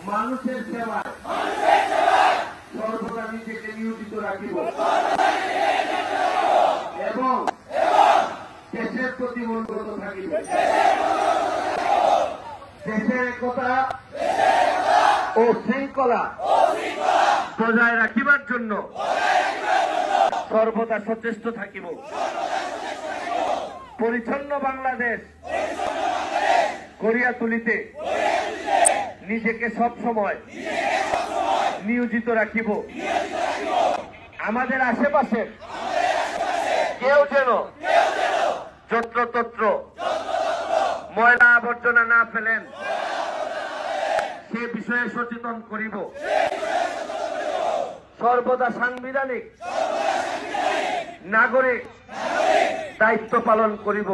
মানুষের সেবায় সর্বদা নিজেকে নিয়োজিত রাখিব এবং দেশের প্রতি অনুগত থাকিব। দেশের একতা ও শৃঙ্খলা বজায় রাখিবার জন্য সর্বদা সচেষ্ট থাকিব। পরিচ্ছন্ন বাংলাদেশ গড়িয়া তুলিতে নিজেকে সব সময় নিয়োজিত রাখিব। আমাদের আশেপাশে কেউ যেন যত্রতত্র ময়লা আবর্জনা না ফেলেন সে বিষয়ে সচেতন করিব। সর্বদা সাংবিধানিক নাগরিক দায়িত্ব পালন করিব।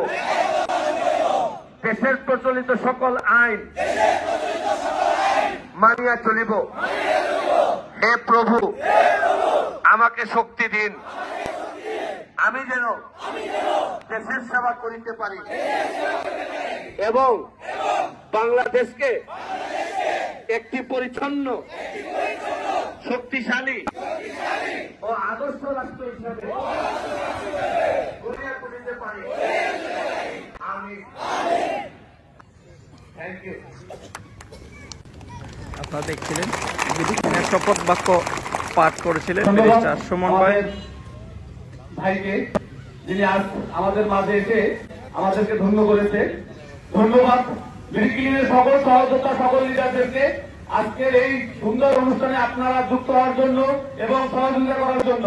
দেশের প্রচলিত সকল আইন মানিয়া চলিব। হে প্রভু, আমাকে শক্তি দিন, আমি যেন দেশের সেবা করিতে পারি এবং বাংলাদেশকে একটি পরিচ্ছন্ন, শক্তিশালী ও আদর্শ রাষ্ট্র হিসাবে গড়িয়া তুলিতে পারি। আমি থ্যাংক ইউ। আপনারা দেখছিলেন শপথ বাক্য পাঠ করেছিলেন সুমন ভাইকে, যিনি আজ আমাদের মাঝে এসে আমাদেরকে ধন্য করেছে। ধন্যবাদ লিডক্লিনের সকল সহযোগিতা, সকল লিডারদেরকে আজকের এই সুন্দর অনুষ্ঠানে আপনারা যুক্ত হওয়ার জন্য এবং সহযোগিতা করার জন্য।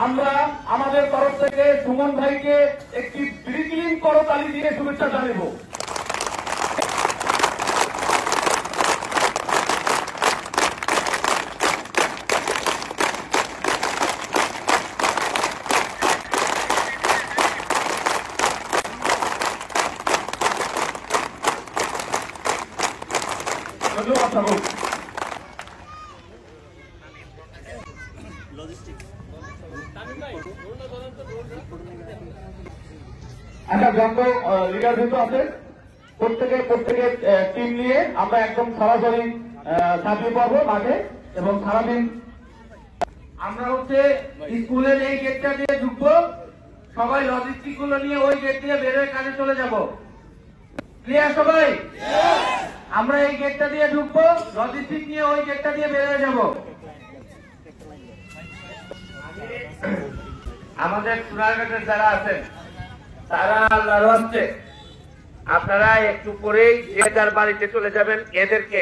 আমরা আমাদের তরফ থেকে সুমন ভাইকে একটি লিডক্লিন করতালি দিয়ে শুভেচ্ছা জানাবো। একটা যত লিডার কিন্তু আছে, প্রত্যেকে টিম নিয়ে আমরা একদম সরাসরি ঝাঁপিয়ে পড়বো মাঠে এবং সারাদিন আমরা স্কুলের এই গেটটা দিয়ে ঢুকবো, সবাই লজিস্টিক গুলো নিয়ে ওই গেট দিয়ে বেরোয় কাজে চলে যাব। ক্লিয়ার সবাই? আমরা এই গেটটা দিয়ে ঢুকবো, লজিস্টিক নিয়ে ওই গেটটা দিয়ে বেরোয় যাব। আমাদের সোনারঘাটের যারা আছেন তারা আল্লাহর হস্তে আপনারা একটু পরেই যে যার বাড়িতে চলে যাবেন, এদেরকে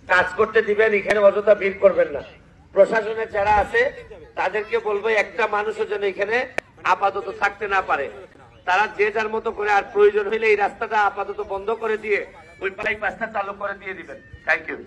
কাজ করতে দিবেন, এখানে অযথা ভিড় করবেন না। প্রশাসনের যারা আছে তাদেরকে বলবো একটা মানুষের জন্য এখানে আপাতত থাকতে না পারে, তারা যে যার মতো করে, আর প্রয়োজন হইলে এই রাস্তাটা আপাতত বন্ধ করে দিয়ে ওই বাইপাসটা চালু করে দিয়ে দিবেন। Thank you.